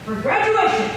for graduation.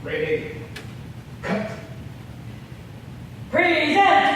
Ready, cut. Present.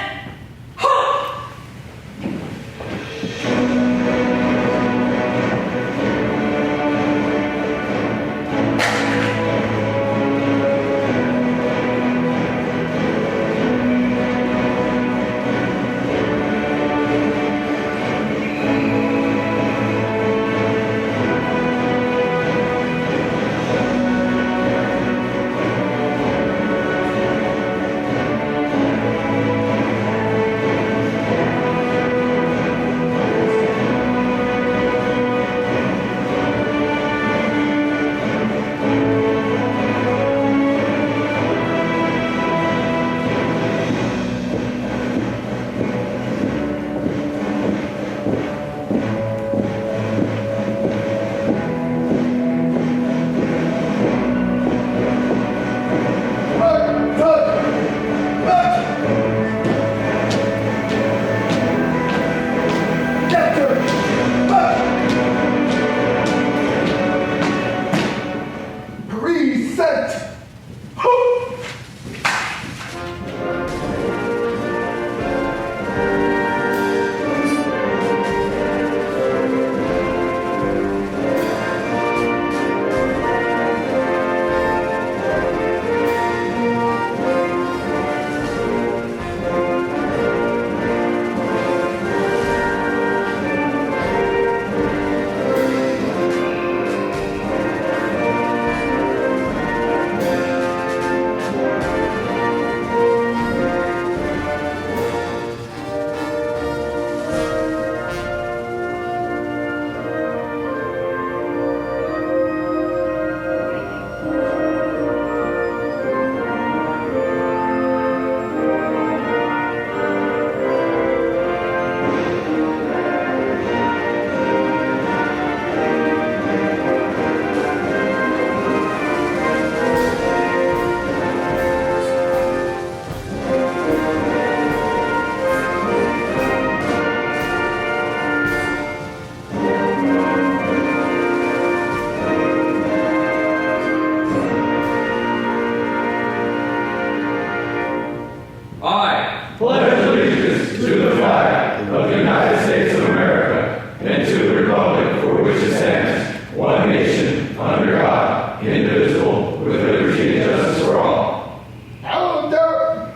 I pledge allegiance to the flag of the United States of America and to the republic for which it stands, one nation, under God, indivisible, with liberty and justice for all. Elder!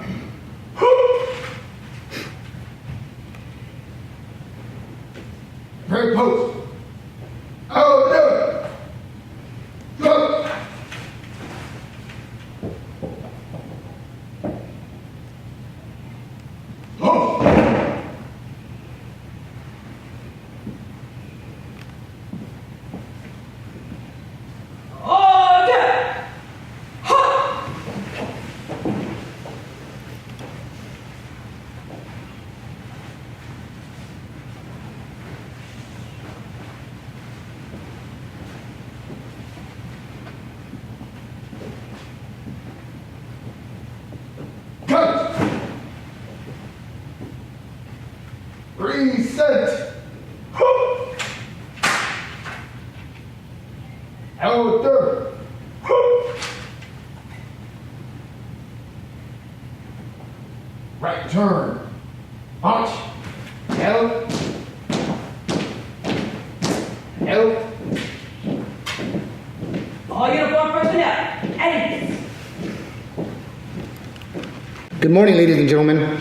Break post. Elder! Go! Cut! Reset! Elder! Right turn. March! L. Good morning, ladies and gentlemen.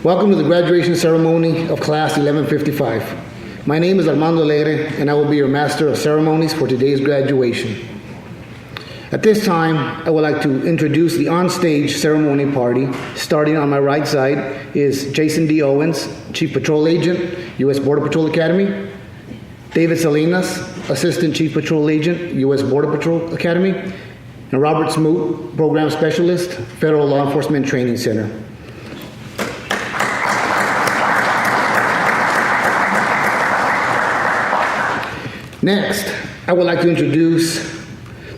Welcome to the graduation ceremony of Class 1155. My name is Armando Alegre, and I will be your Master of Ceremonies for today's graduation. At this time, I would like to introduce the on-stage ceremony party. Starting on my right side is Jason D. Owens, Chief Patrol Agent, U.S. Border Patrol Academy. David Salinas, Assistant Chief Patrol Agent, U.S. Border Patrol Academy. And Robert Smoot, Program Specialist, Federal Law Enforcement Training Center. Next, I would like to introduce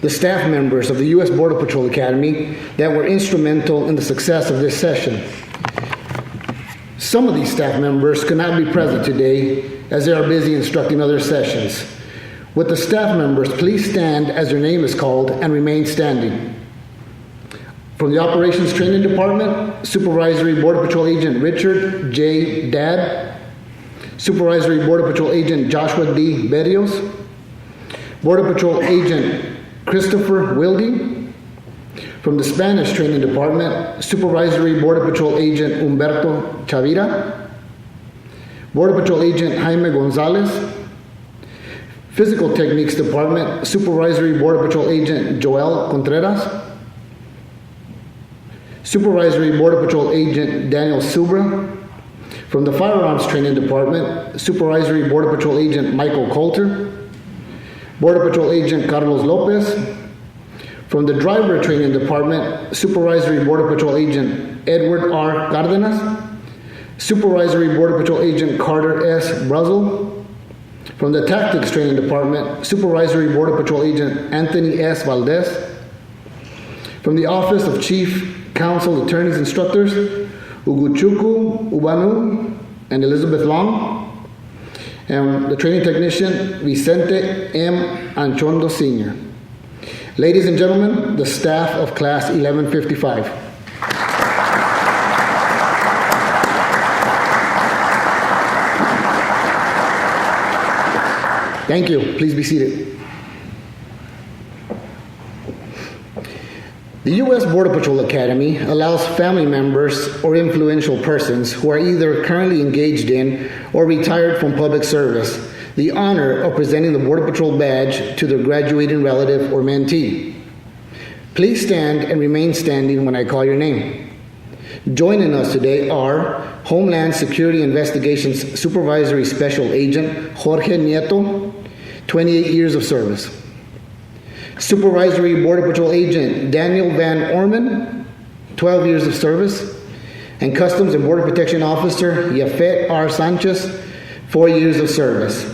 the staff members of the U.S. Border Patrol Academy that were instrumental in the success of this session. Some of these staff members could not be present today as they are busy instructing other sessions. Would the staff members please stand as their name is called and remain standing? From the Operations Training Department, Supervisory Border Patrol Agent Richard J. Dadd, Supervisory Border Patrol Agent Joshua D. Berrios, Border Patrol Agent Christopher Wilde. From the Spanish Training Department, Supervisory Border Patrol Agent Humberto Chavira, Border Patrol Agent Jaime Gonzalez, Physical Techniques Department, Supervisory Border Patrol Agent Joel Contreras, Supervisory Border Patrol Agent Daniel Subra. From the Firearms Training Department, Supervisory Border Patrol Agent Michael Coulter, Border Patrol Agent Carlos Lopez. From the Driver Training Department, Supervisory Border Patrol Agent Edward R. Cardenas, Supervisory Border Patrol Agent Carter S. Brazel. From the Tactics Training Department, Supervisory Border Patrol Agent Anthony S. Valdez. From the Office of Chief Counsel Attorneys Instructors, Uguchuku Ubanu and Elizabeth Long. And the Training Technician, Vicente M. Anchondo Sr. Ladies and gentlemen, the staff of Class 1155. Thank you. Please be seated. The U.S. Border Patrol Academy allows family members or influential persons who are either currently engaged in or retired from public service the honor of presenting the Border Patrol badge to their graduating relative or mentee. Please stand and remain standing when I call your name. Joining us today are Homeland Security Investigations Supervisory Special Agent Jorge Nieto, 28 years of service. Supervisory Border Patrol Agent Daniel Van Orman, 12 years of service. And Customs and Border Protection Officer Yafet R. Sanchez, 4 years of service.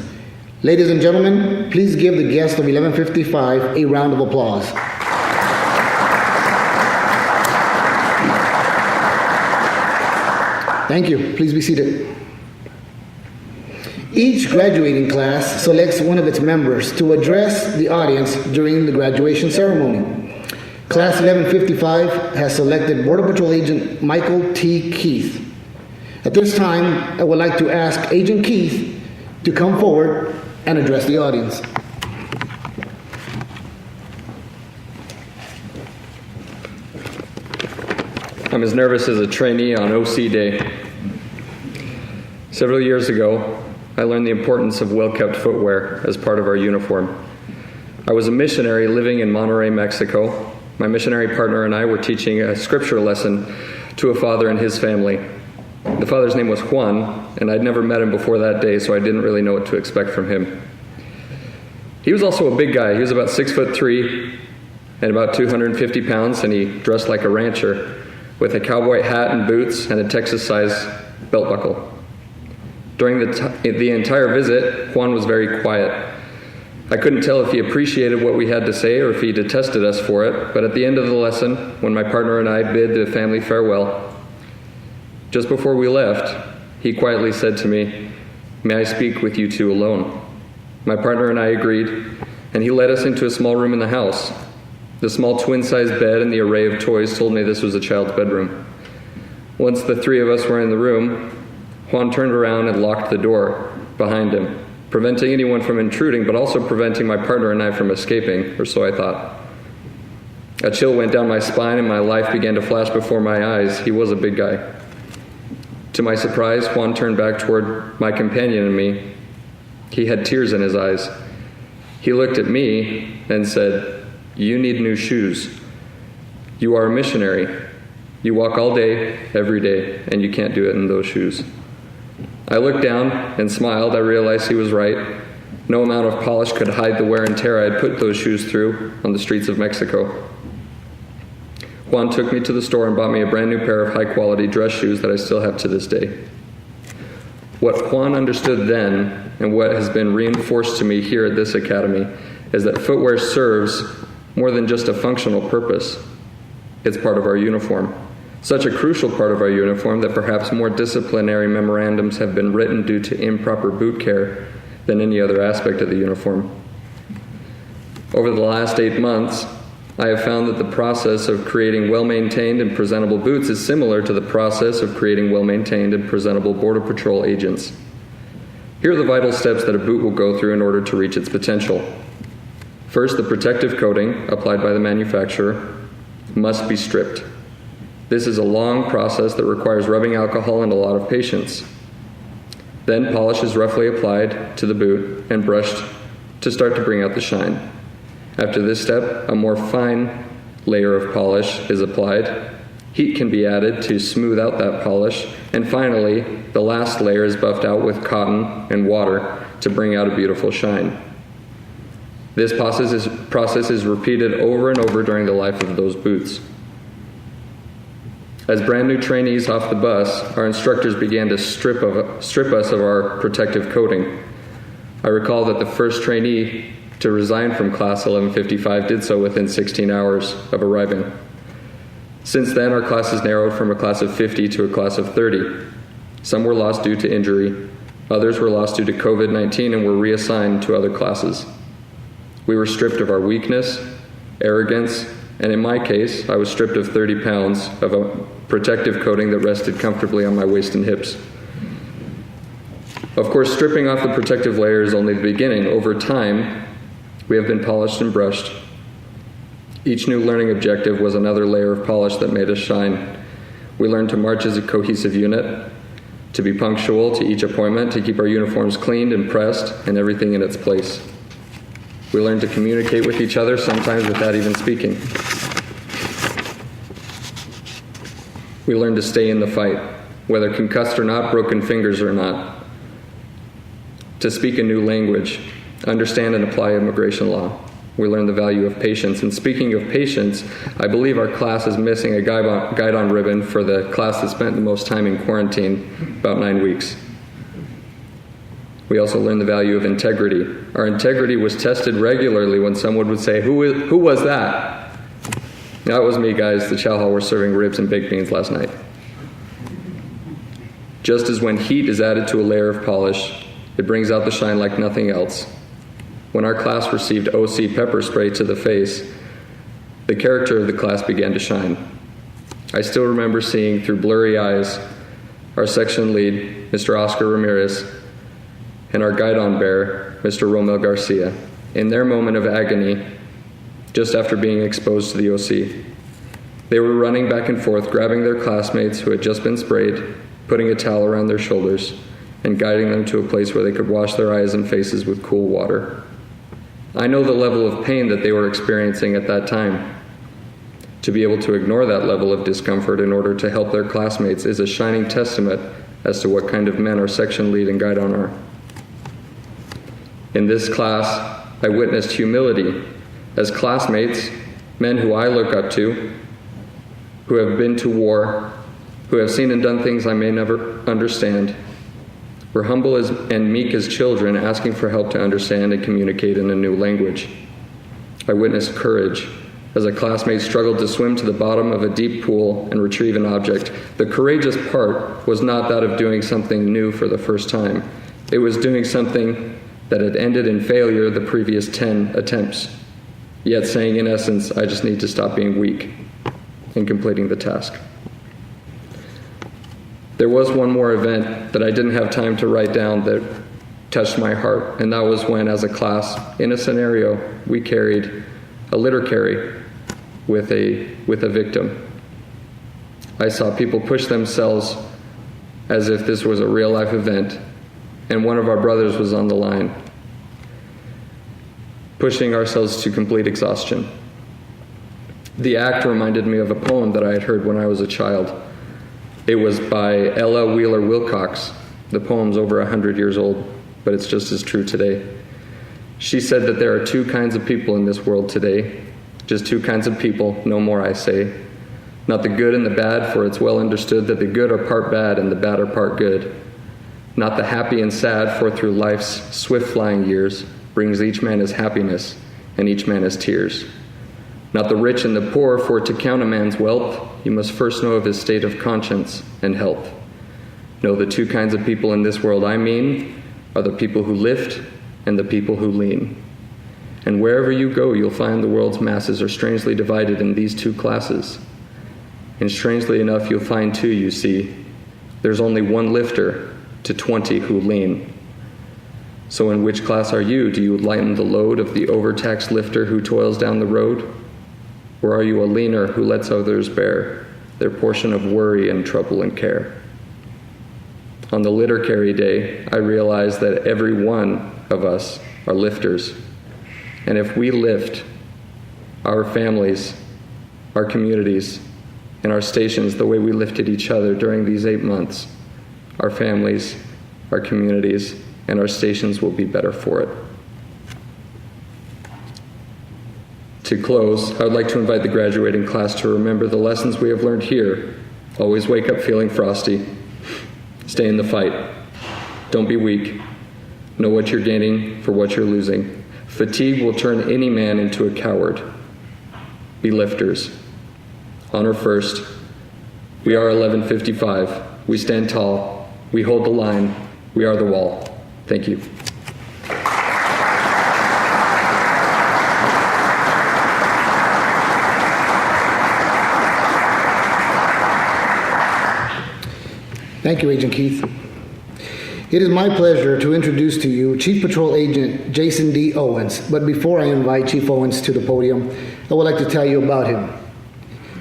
Ladies and gentlemen, please give the guests of 1155 a round of applause. Thank you. Please be seated. Each graduating class selects one of its members to address the audience during the graduation ceremony. Class 1155 has selected Border Patrol Agent Michael T. Keith. At this time, I would like to ask Agent Keith to come forward and address the audience. I'm as nervous as a trainee on OC day. Several years ago, I learned the importance of well-kept footwear as part of our uniform. I was a missionary living in Monterrey, Mexico. My missionary partner and I were teaching a scripture lesson to a father and his family. The father's name was Juan, and I'd never met him before that day, so I didn't really know what to expect from him. He was also a big guy. He was about 6'3" and about 250 pounds, and he dressed like a rancher with a cowboy hat and boots and a Texas-sized belt buckle. During the entire visit, Juan was very quiet. I couldn't tell if he appreciated what we had to say or if he detested us for it, but at the end of the lesson, when my partner and I bid the family farewell, just before we left, he quietly said to me, "May I speak with you two alone?" My partner and I agreed, and he led us into a small room in the house. The small twin-sized bed and the array of toys told me this was a child's bedroom. Once the three of us were in the room, Juan turned around and locked the door behind him, preventing anyone from intruding, but also preventing my partner and I from escaping, or so I thought. A chill went down my spine and my life began to flash before my eyes. He was a big guy. To my surprise, Juan turned back toward my companion and me. He had tears in his eyes. He looked at me and said, "You need new shoes. You are a missionary. You walk all day, every day, and you can't do it in those shoes." I looked down and smiled. I realized he was right. No amount of polish could hide the wear and tear I had put those shoes through on the streets of Mexico. Juan took me to the store and bought me a brand new pair of high-quality dress shoes that I still have to this day. What Juan understood then, and what has been reinforced to me here at this academy, is that footwear serves more than just a functional purpose. It's part of our uniform. Such a crucial part of our uniform that perhaps more disciplinary memorandums have been written due to improper boot care than any other aspect of the uniform. Over the last 8 months, I have found that the process of creating well-maintained and presentable boots is similar to the process of creating well-maintained and presentable Border Patrol agents. Here are the vital steps that a boot will go through in order to reach its potential. First, the protective coating, applied by the manufacturer, must be stripped. This is a long process that requires rubbing alcohol and a lot of patience. Then polish is roughly applied to the boot and brushed to start to bring out the shine. After this step, a more fine layer of polish is applied. Heat can be added to smooth out that polish. And finally, the last layer is buffed out with cotton and water to bring out a beautiful shine. This process is repeated over and over during the life of those boots. As brand new trainees off the bus, our instructors began to strip us of our protective coating. I recall that the first trainee to resign from class 1155 did so within 16 hours of arriving. Since then, our class has narrowed from a class of 50 to a class of 30. Some were lost due to injury. Others were lost due to COVID-19 and were reassigned to other classes. We were stripped of our weakness, arrogance, and in my case, I was stripped of 30 pounds of a protective coating that rested comfortably on my waist and hips. Of course, stripping off the protective layer is only the beginning. Over time, we have been polished and brushed. Each new learning objective was another layer of polish that made us shine. We learned to march as a cohesive unit, to be punctual to each appointment, to keep our uniforms cleaned and pressed, and everything in its place. We learned to communicate with each other, sometimes without even speaking. We learned to stay in the fight, whether concussed or not, broken fingers or not. To speak a new language, understand and apply immigration law. We learned the value of patience. And speaking of patience, I believe our class is missing a guide-on ribbon for the class that spent the most time in quarantine, about 9 weeks. We also learned the value of integrity. Our integrity was tested regularly when someone would say, who was that? That was me, guys. The chow hall were serving ribs and baked beans last night. Just as when heat is added to a layer of polish, it brings out the shine like nothing else. When our class received OC pepper spray to the face, the character of the class began to shine. I still remember seeing through blurry eyes our section lead, Mr. Oscar Ramirez, and our guide-on bearer, Mr. Romel Garcia, in their moment of agony just after being exposed to the OC. They were running back and forth, grabbing their classmates who had just been sprayed, putting a towel around their shoulders, and guiding them to a place where they could wash their eyes and faces with cool water. I know the level of pain that they were experiencing at that time. To be able to ignore that level of discomfort in order to help their classmates is a shining testament as to what kind of men our section lead and guide-on are. In this class, I witnessed humility as classmates, men who I look up to, who have been to war, who have seen and done things I may never understand, were humble and meek as children, asking for help to understand and communicate in a new language. I witnessed courage as a classmate struggled to swim to the bottom of a deep pool and retrieve an object. The courageous part was not that of doing something new for the first time. It was doing something that had ended in failure the previous 10 attempts, yet saying in essence, I just need to stop being weak in completing the task. There was one more event that I didn't have time to write down that touched my heart, and that was when, as a class, in a scenario, we carried a litter carry with a victim. I saw people push themselves as if this was a real-life event, and one of our brothers was on the line, pushing ourselves to complete exhaustion. The act reminded me of a poem that I had heard when I was a child. It was by Ella Wheeler Wilcox. The poem's over 100 years old, but it's just as true today. She said that there are two kinds of people in this world today, just two kinds of people, no more I say. Not the good and the bad, for it's well understood that the good are part bad and the bad are part good. Not the happy and sad, for through life's swift flying years brings each man his happiness and each man his tears. Not the rich and the poor, for to count a man's wealth, you must first know of his state of conscience and health. No, the two kinds of people in this world I mean are the people who lift and the people who lean. And wherever you go, you'll find the world's masses are strangely divided in these two classes. And strangely enough, you'll find too, you see, there's only one lifter to 20 who lean. So in which class are you? Do you lighten the load of the overtaxed lifter who toils down the road? Or are you a leaner who lets others bear their portion of worry and trouble and care? On the litter carry day, I realized that every one of us are lifters. And if we lift our families, our communities, and our stations the way we lifted each other during these 8 months, our families, our communities, and our stations will be better for it. To close, I would like to invite the graduating class to remember the lessons we have learned here. Always wake up feeling frosty. Stay in the fight. Don't be weak. Know what you're gaining for what you're losing. Fatigue will turn any man into a coward. Be lifters. Honor first. We are 1155. We stand tall. We hold the line. We are the wall. Thank you. Thank you, Agent Keith. It is my pleasure to introduce to you Chief Patrol Agent Jason D. Owens. But before I invite Chief Owens to the podium, I would like to tell you about him.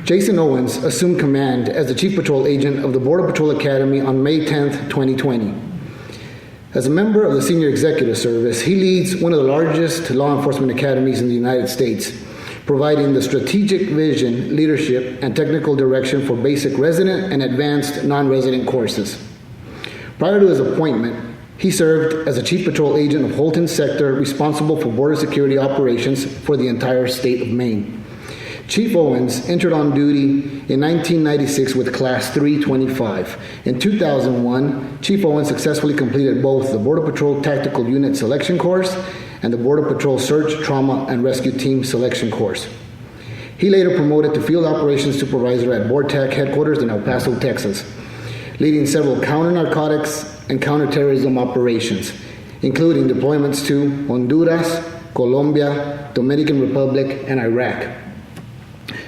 Jason Owens assumed command as the Chief Patrol Agent of the Border Patrol Academy on May 10th, 2020. As a member of the Senior Executive Service, he leads one of the largest law enforcement academies in the United States, providing the strategic vision, leadership, and technical direction for basic resident and advanced non-resident courses. Prior to his appointment, he served as a Chief Patrol Agent of Holton Sector, responsible for border security operations for the entire state of Maine. Chief Owens entered on duty in 1996 with Class 325. In 2001, Chief Owens successfully completed both the Border Patrol Tactical Unit Selection Course and the Border Patrol Search, Trauma, and Rescue Team Selection Course. He later promoted to Field Operations Supervisor at BORTAC headquarters in El Paso, Texas, leading several counter-narcotics and counter-terrorism operations, including deployments to Honduras, Colombia, Dominican Republic, and Iraq.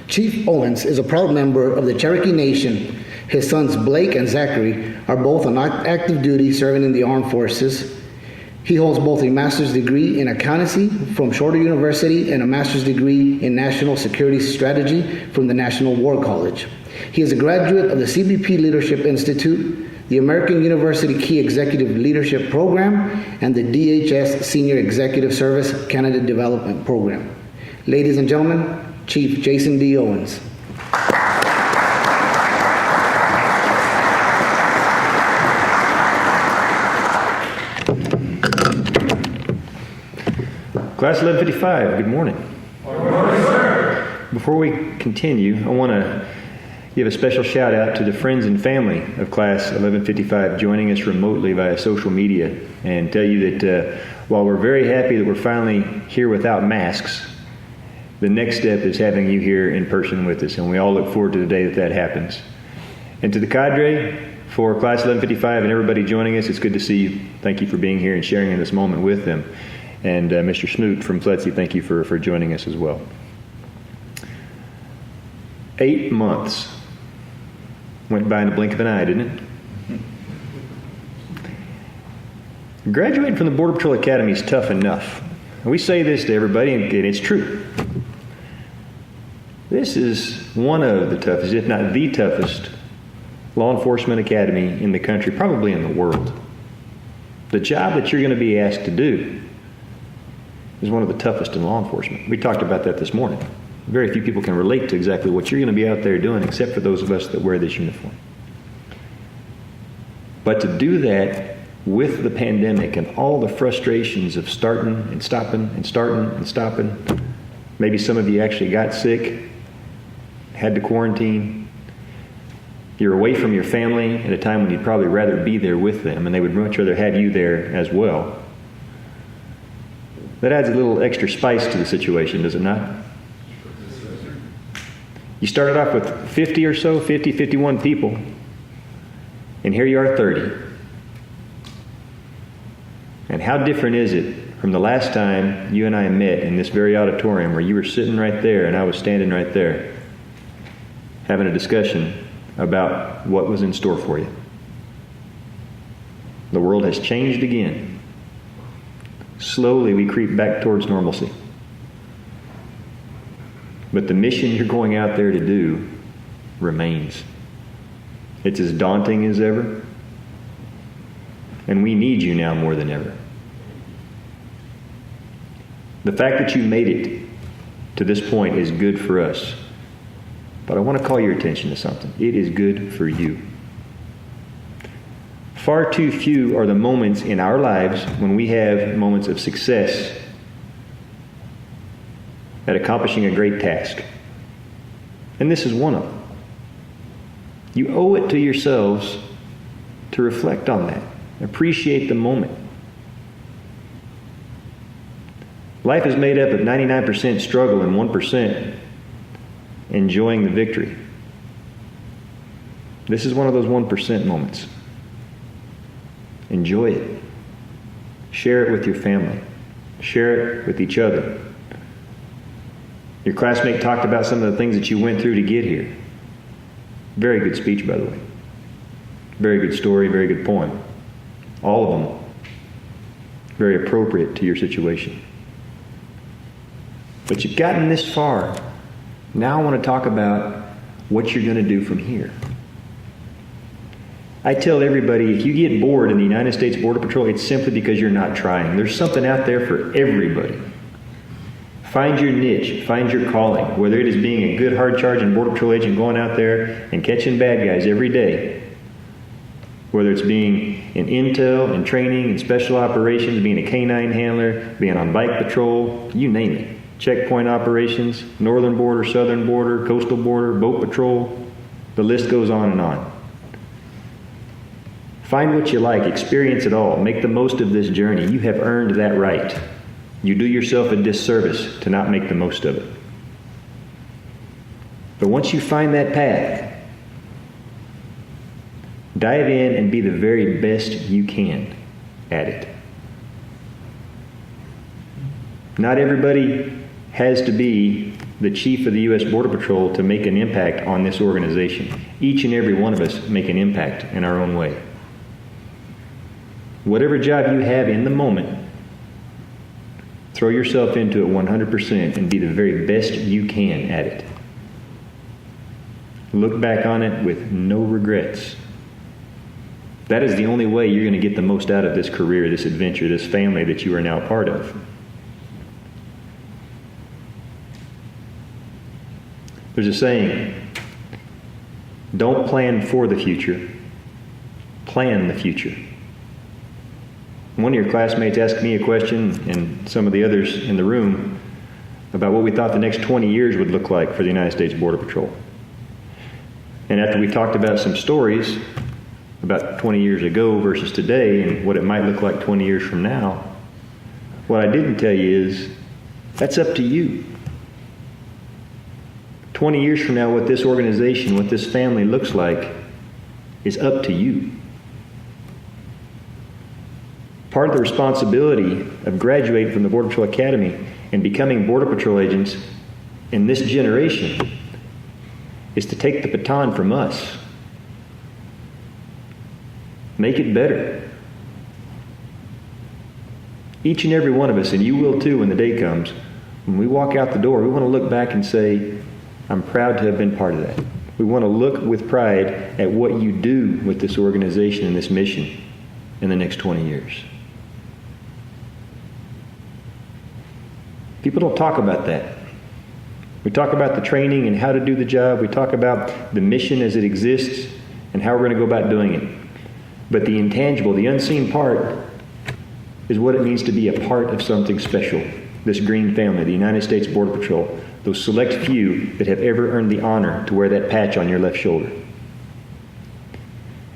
Chief Owens is a proud member of the Cherokee Nation. His sons Blake and Zachary are both on active duty serving in the armed forces. He holds both a master's degree in accountancy from Shorter University and a master's degree in national security strategy from the National War College. He is a graduate of the CBP Leadership Institute, the American University Key Executive Leadership Program, and the DHS Senior Executive Service Candidate Development Program. Ladies and gentlemen, Chief Jason D. Owens. Class 1155, good morning. Good morning, sir. Before we continue, I want to give a special shout out to the friends and family of Class 1155 joining us remotely via social media, and tell you that while we're very happy that we're finally here without masks, the next step is having you here in person with us, and we all look forward to the day that that happens. And to the cadre for Class 1155 and everybody joining us, it's good to see you. Thank you for being here and sharing in this moment with them. And Mr. Smoot from FLETC, thank you for joining us as well. 8 months went by in the blink of an eye, didn't it? Graduating from the Border Patrol Academy is tough enough. And we say this to everybody, and it's true. This is one of the toughest, if not the toughest, law enforcement academy in the country, probably in the world. The job that you're going to be asked to do is one of the toughest in law enforcement. We talked about that this morning. Very few people can relate to exactly what you're going to be out there doing, except for those of us that wear this uniform. But to do that with the pandemic and all the frustrations of starting and stopping and starting and stopping, maybe some of you actually got sick, had to quarantine. You're away from your family at a time when you'd probably rather be there with them, and they would much rather have you there as well. That adds a little extra spice to the situation, does it not? You started off with 50 or so, 50, 51 people, and here you are 30. And how different is it from the last time you and I met in this very auditorium where you were sitting right there and I was standing right there having a discussion about what was in store for you. The world has changed again. Slowly we creep back towards normalcy. But the mission you're going out there to do remains. It's as daunting as ever. And we need you now more than ever. The fact that you made it to this point is good for us. But I want to call your attention to something. It is good for you. Far too few are the moments in our lives when we have moments of success at accomplishing a great task. And this is one of them. You owe it to yourselves to reflect on that. Appreciate the moment. Life is made up of 99% struggle and 1% enjoying the victory. This is one of those 1% moments. Enjoy it. Share it with your family. Share it with each other. Your classmate talked about some of the things that you went through to get here. Very good speech, by the way. Very good story, very good poem. All of them very appropriate to your situation. But you've gotten this far. Now I want to talk about what you're going to do from here. I tell everybody, if you get bored in the United States Border Patrol, it's simply because you're not trying. There's something out there for everybody. Find your niche. Find your calling. Whether it is being a good, hard-charging Border Patrol agent going out there and catching bad guys every day, whether it's being in intel and training and special operations, being a canine handler, being on bike patrol, you name it. Checkpoint operations, northern border, southern border, coastal border, boat patrol, the list goes on and on. Find what you like, experience it all, make the most of this journey. You have earned that right. You do yourself a disservice to not make the most of it. But once you find that path, dive in and be the very best you can at it. Not everybody has to be the chief of the U.S. Border Patrol to make an impact on this organization. Each and every one of us make an impact in our own way. Whatever job you have in the moment, throw yourself into it 100% and be the very best you can at it. Look back on it with no regrets. That is the only way you're going to get the most out of this career, this adventure, this family that you are now part of. There's a saying, don't plan for the future, plan the future. One of your classmates asked me a question, and some of the others in the room, about what we thought the next 20 years would look like for the United States Border Patrol. And after we talked about some stories about 20 years ago versus today and what it might look like 20 years from now, what I didn't tell you is that's up to you. 20 years from now, what this organization, what this family looks like is up to you. Part of the responsibility of graduating from the Border Patrol Academy and becoming Border Patrol agents in this generation is to take the baton from us. Make it better. Each and every one of us, and you will too when the day comes, when we walk out the door, we want to look back and say, I'm proud to have been part of that. We want to look with pride at what you do with this organization and this mission in the next 20 years. People don't talk about that. We talk about the training and how to do the job. We talk about the mission as it exists and how we're going to go about doing it. But the intangible, the unseen part, is what it means to be a part of something special. This green family, the United States Border Patrol, those select few that have ever earned the honor to wear that patch on your left shoulder.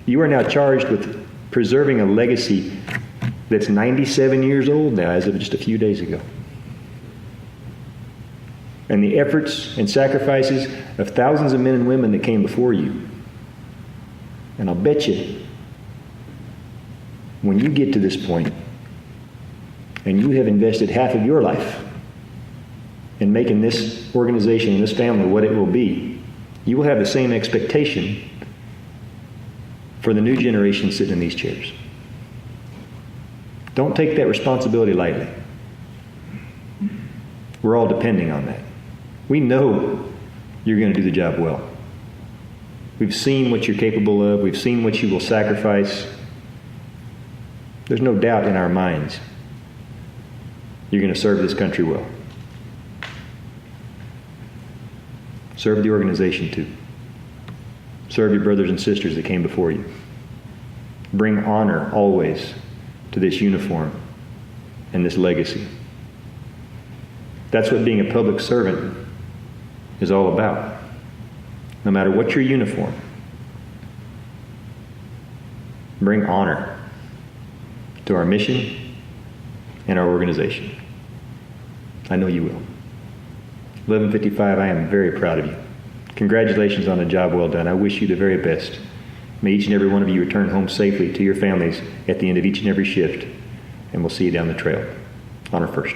You are now charged with preserving a legacy that's 97 years old now, as of just a few days ago. And the efforts and sacrifices of thousands of men and women that came before you. And I'll bet you, when you get to this point, and you have invested half of your life in making this organization and this family what it will be, you will have the same expectation for the new generation sitting in these chairs. Don't take that responsibility lightly. We're all depending on that. We know you're going to do the job well. We've seen what you're capable of. We've seen what you will sacrifice. There's no doubt in our minds you're going to serve this country well. Serve the organization too. Serve your brothers and sisters that came before you. Bring honor always to this uniform and this legacy. That's what being a public servant is all about. No matter what your uniform, bring honor to our mission and our organization. I know you will. 1155, I am very proud of you. Congratulations on a job well done. I wish you the very best. May each and every one of you return home safely to your families at the end of each and every shift, and we'll see you down the trail. Honor first.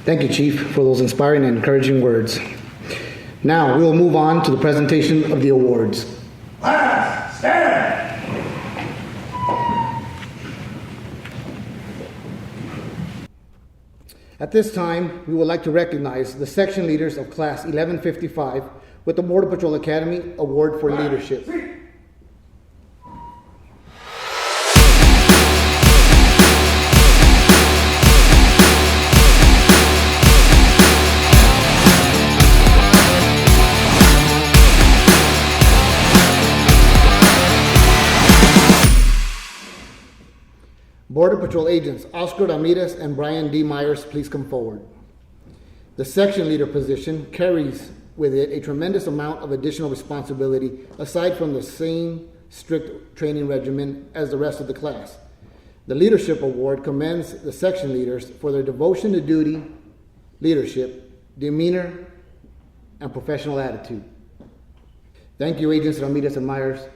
Thank you, Chief, for those inspiring and encouraging words. Now, we will move on to the presentation of the awards. Class, stand! At this time, we would like to recognize the section leaders of Class 1155 with the Border Patrol Academy Award for Leadership. Border Patrol agents Oscar Ramirez and Brian D. Myers, please come forward. The section leader position carries with it a tremendous amount of additional responsibility aside from the same strict training regimen as the rest of the class. The Leadership Award commends the section leaders for their devotion to duty, leadership, demeanor, and professional attitude. Thank you, Agents Ramirez and Myers.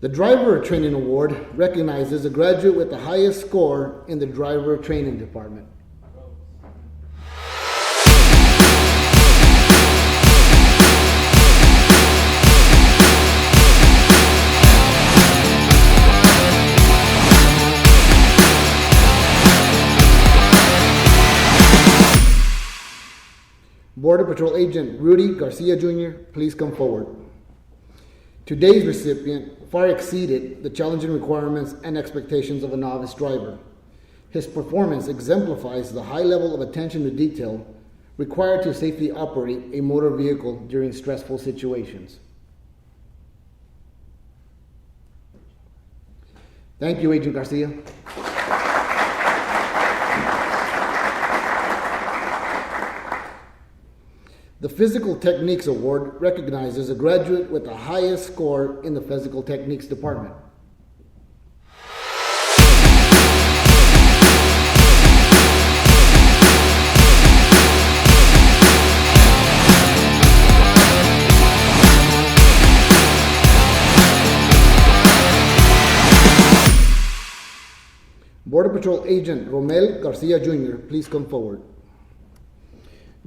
The Driver Training Award recognizes a graduate with the highest score in the driver training department. Border Patrol Agent Rudy Garcia Jr., please come forward. Today's recipient far exceeded the challenging requirements and expectations of a novice driver. His performance exemplifies the high level of attention to detail required to safely operate a motor vehicle during stressful situations. Thank you, Agent Garcia. The Physical Techniques Award recognizes a graduate with the highest score in the Physical Techniques department. Border Patrol Agent Romel Garcia Jr., please come forward.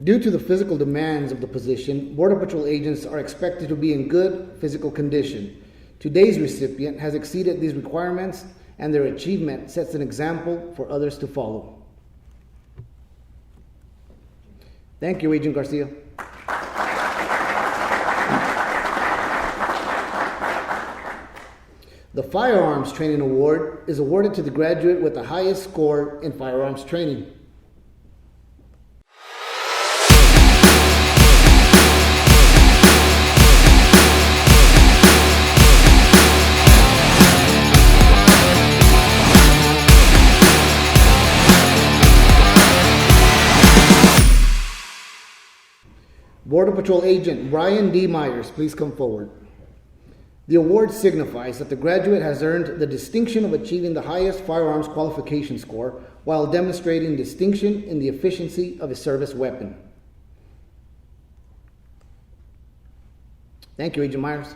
Due to the physical demands of the position, Border Patrol agents are expected to be in good physical condition. Today's recipient has exceeded these requirements, and their achievement sets an example for others to follow. Thank you, Agent Garcia. The Firearms Training Award is awarded to the graduate with the highest score in firearms training. Border Patrol Agent Brian D. Myers, please come forward. The award signifies that the graduate has earned the distinction of achieving the highest firearms qualification score while demonstrating distinction in the efficiency of his service weapon. Thank you, Agent Myers.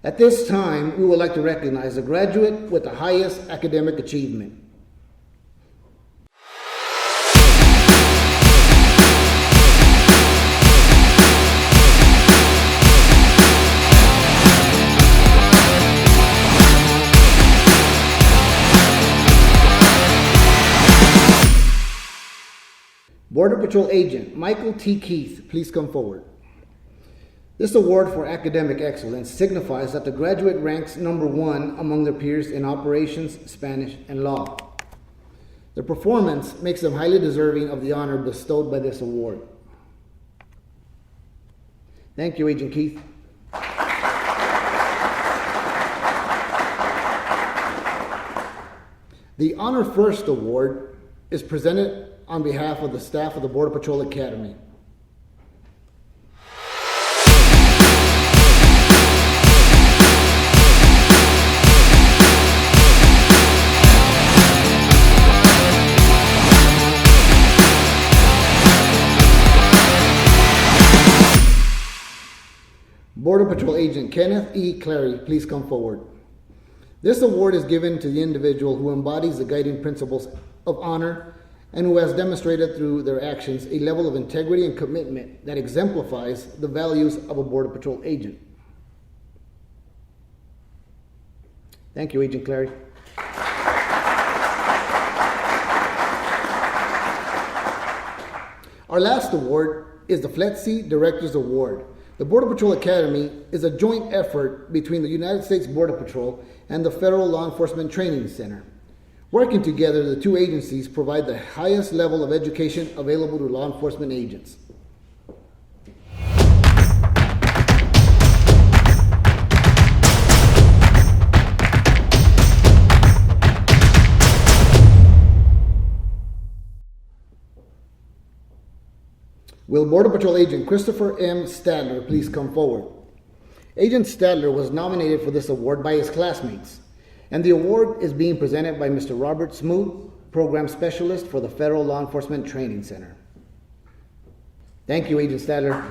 At this time, we would like to recognize the graduate with the highest academic achievement. Border Patrol Agent Michael T. Keith, please come forward. This award for academic excellence signifies that the graduate ranks number 1 among their peers in operations, Spanish, and law. Their performance makes them highly deserving of the honor bestowed by this award. Thank you, Agent Keith. The Honor First Award is presented on behalf of the staff of the Border Patrol Academy. Border Patrol Agent Kenneth E. Clary, please come forward. This award is given to the individual who embodies the guiding principles of honor and who has demonstrated through their actions a level of integrity and commitment that exemplifies the values of a Border Patrol agent. Thank you, Agent Clary. Our last award is the FLETC Director's Award. The Border Patrol Academy is a joint effort between the United States Border Patrol and the Federal Law Enforcement Training Center. Working together, the two agencies provide the highest level of education available to law enforcement agents. Will Border Patrol Agent Christopher M. Stadler please come forward? Agent Stadler was nominated for this award by his classmates, and the award is being presented by Mr. Robert Smoot, Program Specialist for the Federal Law Enforcement Training Center. Thank you, Agent Stadler.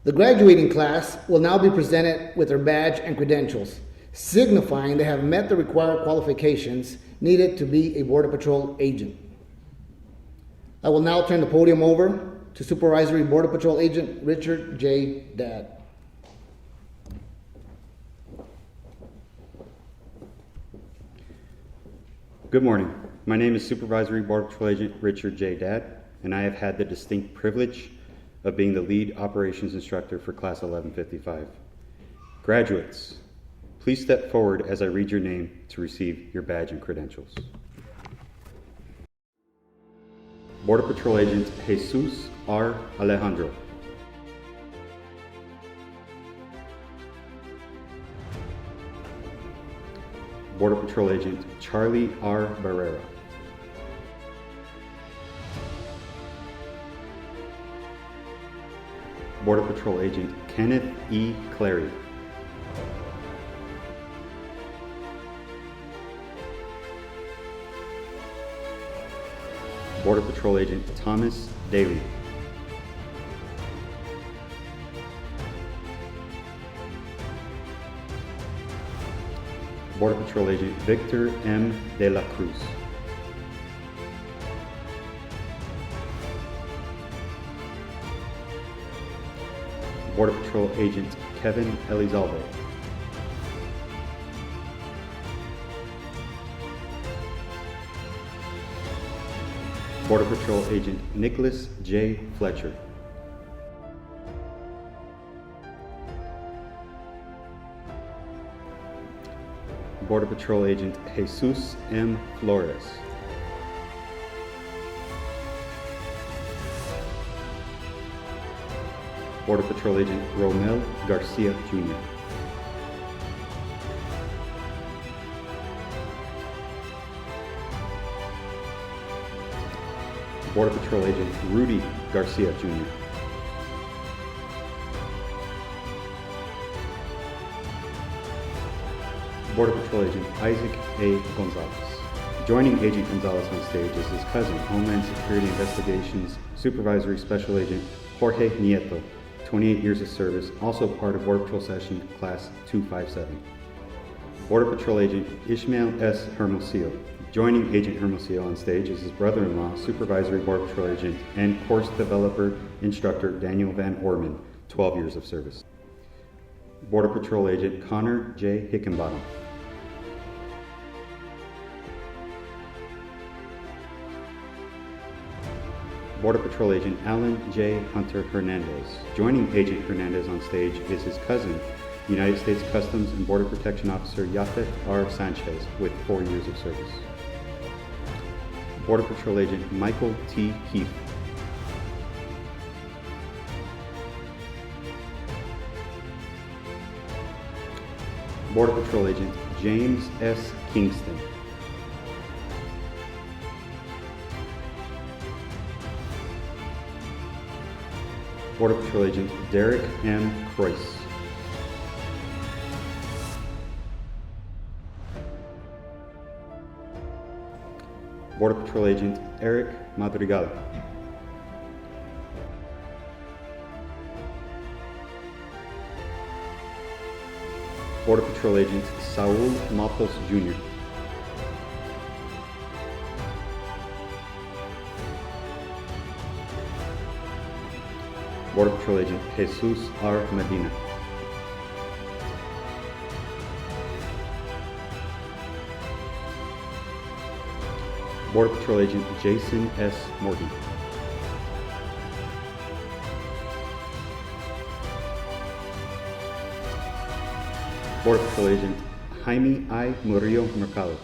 The graduating class will now be presented with their badge and credentials, signifying they have met the required qualifications needed to be a Border Patrol agent. I will now turn the podium over to Supervisory Border Patrol Agent Richard J. Dadd. Good morning. My name is Supervisory Border Patrol Agent Richard J. Dadd, and I have had the distinct privilege of being the lead operations instructor for Class 1155. Graduates, please step forward as I read your name to receive your badge and credentials. Border Patrol Agent Jesus R. Alejandro. Border Patrol Agent Charlie R. Barrera. Border Patrol Agent Kenneth E. Clary. Border Patrol Agent Thomas Daly. Border Patrol Agent Victor M. De La Cruz. Border Patrol Agent Kevin Elizalde. Border Patrol Agent Nicholas J. Fletcher. Border Patrol Agent Jesus M. Flores. Border Patrol Agent Romel Garcia Jr. Border Patrol Agent Rudy Garcia Jr. Border Patrol Agent Isaac A. Gonzalez. Joining Agent Gonzalez on stage is his cousin, Homeland Security Investigations Supervisory Special Agent Jorge Nieto, 28 years of service, also part of Border Patrol Session Class 257. Border Patrol Agent Ishmael S. Hermosillo. Joining Agent Hermosillo on stage is his brother-in-law, Supervisory Border Patrol Agent and Course Developer Instructor Daniel Van Orman, 12 years of service. Border Patrol Agent Connor J. Hickenbottom. Border Patrol Agent Alan J. Hunter Hernandez. Joining Agent Hernandez on stage is his cousin, United States Customs and Border Protection Officer Yafet R. Sanchez, with 4 years of service. Border Patrol Agent Michael T. Heath. Border Patrol Agent James S. Kingston. Border Patrol Agent Derek M. Croyce. Border Patrol Agent Eric Madrigal. Border Patrol Agent Saul Matos Jr. Border Patrol Agent Jesus R. Medina. Border Patrol Agent Jason S. Morgan. Border Patrol Agent Jaime I. Murillo Mercado.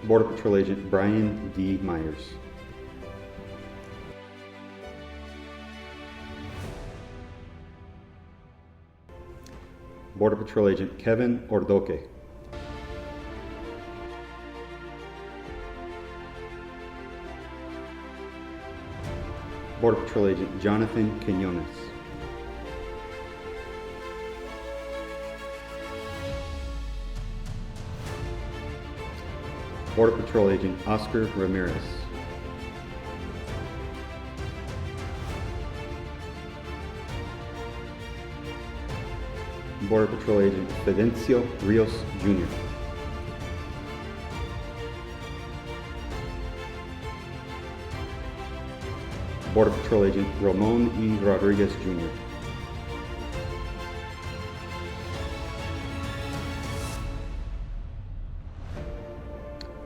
Border Patrol Agent Brian D. Myers. Border Patrol Agent Kevin Ordoque. Border Patrol Agent Jonathan Quinones. Border Patrol Agent Oscar Ramirez. Border Patrol Agent Fidencio Rios Jr. Border Patrol Agent Ramon E. Rodriguez Jr.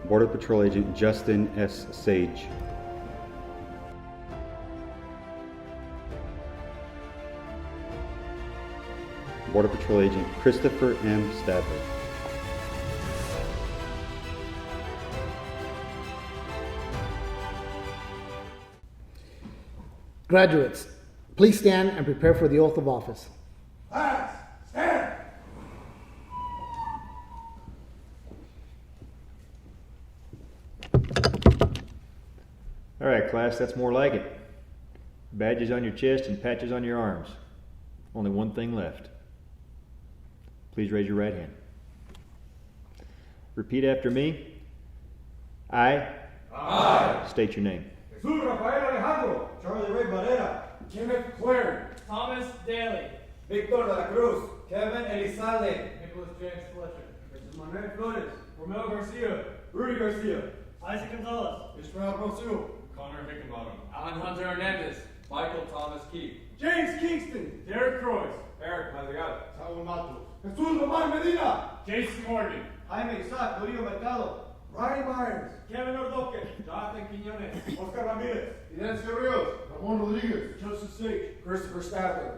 Border Patrol Agent Justin S. Sage. Border Patrol Agent Christopher M. Stadler. Graduates, please stand and prepare for the oath of office. Class, stand. All right, class, that's more like it. Badges on your chest and patches on your arms. Only one thing left. Please raise your right hand. Repeat after me. I state your name. Jesus Rafael Alejandro. Charlie Ray Barrera. Kenneth Clare. Thomas Daly. Victor de la Cruz. Kevin Elizalde. Nicholas James Fletcher. Mrs. Manuel Flores. Romeo Garcia. Rudy Garcia. Isaac Gonzalez. Israel Rosu. Connor Hickenbottom. Alan Hunter Hernandez. Michael Thomas Keith. James Kingston. Derek Croix. Eric Madrigal. Saúl Matos. Jesús Román Medina. Jason Morgan. Jaime Isaac Murillo Mercado. Ryan Myers. Kevin Ordoque. Jonathan Quiñones. Oscar Ramirez. Fidencio Rios. Ramon Rodriguez. Joseph Sage. Christopher Stadler.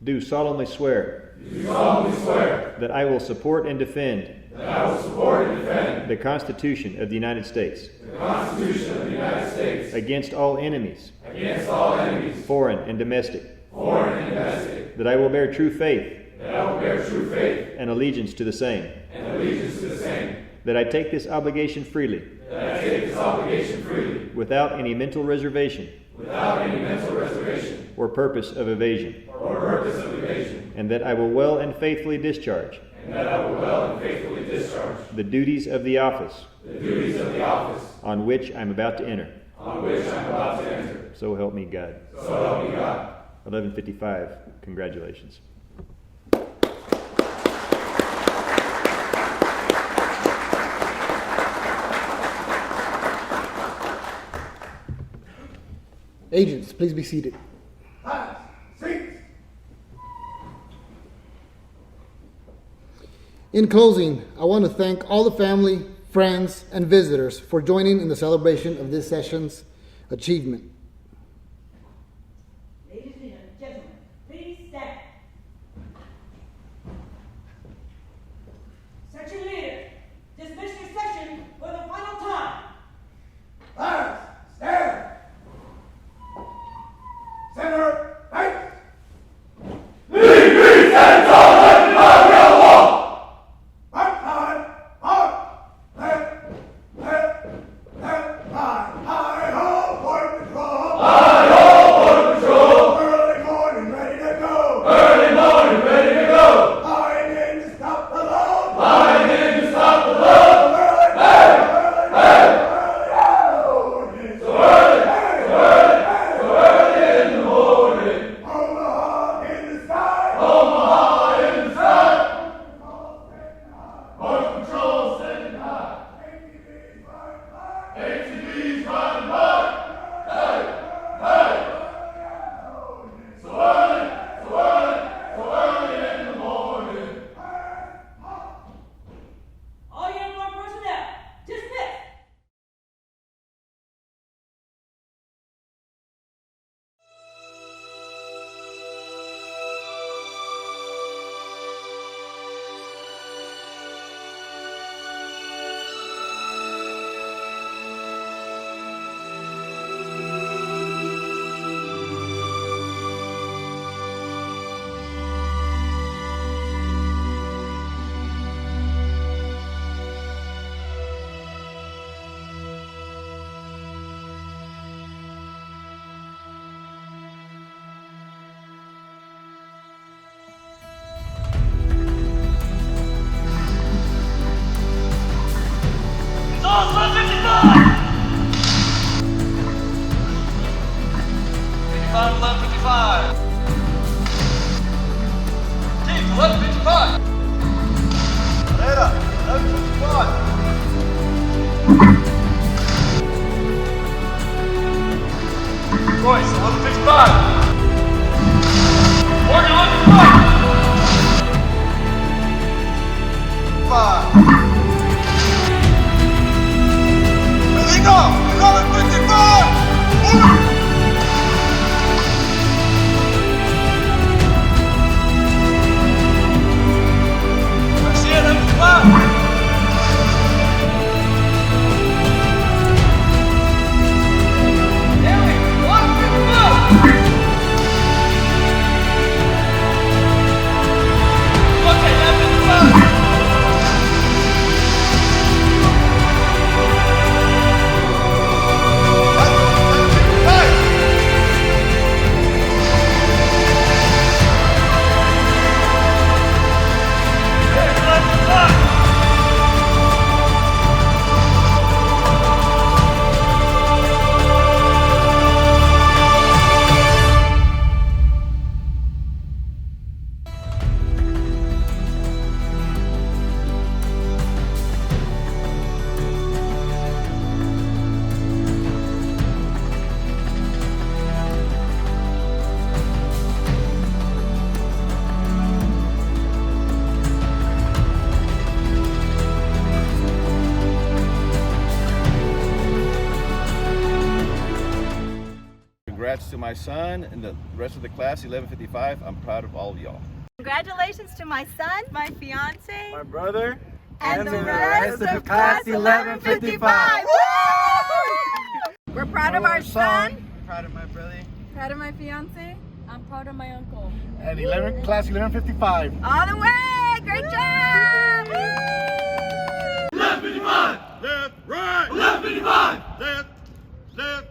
Do solemnly swear Do solemnly swear that I will support and defend that I will support and defend the Constitution of the United States the Constitution of the United States against all enemies, against all enemies, foreign and domestic, foreign and domestic, that I will bear true faith that I will bear true faith and allegiance to the same, and allegiance to the same, that I take this obligation freely that I take this obligation freely without any mental reservation without any mental reservation or purpose of evasion, or purpose of evasion, and that I will well and faithfully discharge and that I will well and faithfully discharge the duties of the office the duties of the office on which I am about to enter. on which I am about to enter. So help me God. So help me God. 1155, congratulations. Agents, please be seated. Hands. Seats. In closing, I want to thank all the family, friends, and visitors for joining in the celebration of this session's achievement. Ladies and gentlemen, please stand. Section leader, dismiss your session for the final time. Hands. Stand. Center. Right. Right side. Up. Left. Left. Left. Right. Hi ho. Border Patrol. Congrats to my son and the rest of the class, 1155. I'm proud of all of y'all. Congratulations to my son, my fiance, My brother, and the rest of class 1155. We're proud of our son, proud of my brother, proud of my fiance. I'm proud of my uncle. And class 1155. All the way! Great job! 1155. Left, right. 1155. Left, left,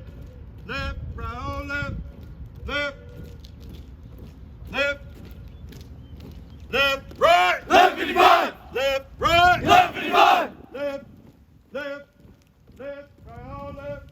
left, right, left, left, left, left, right. 1155. Left, right. 1155. Left, left, left, right, left.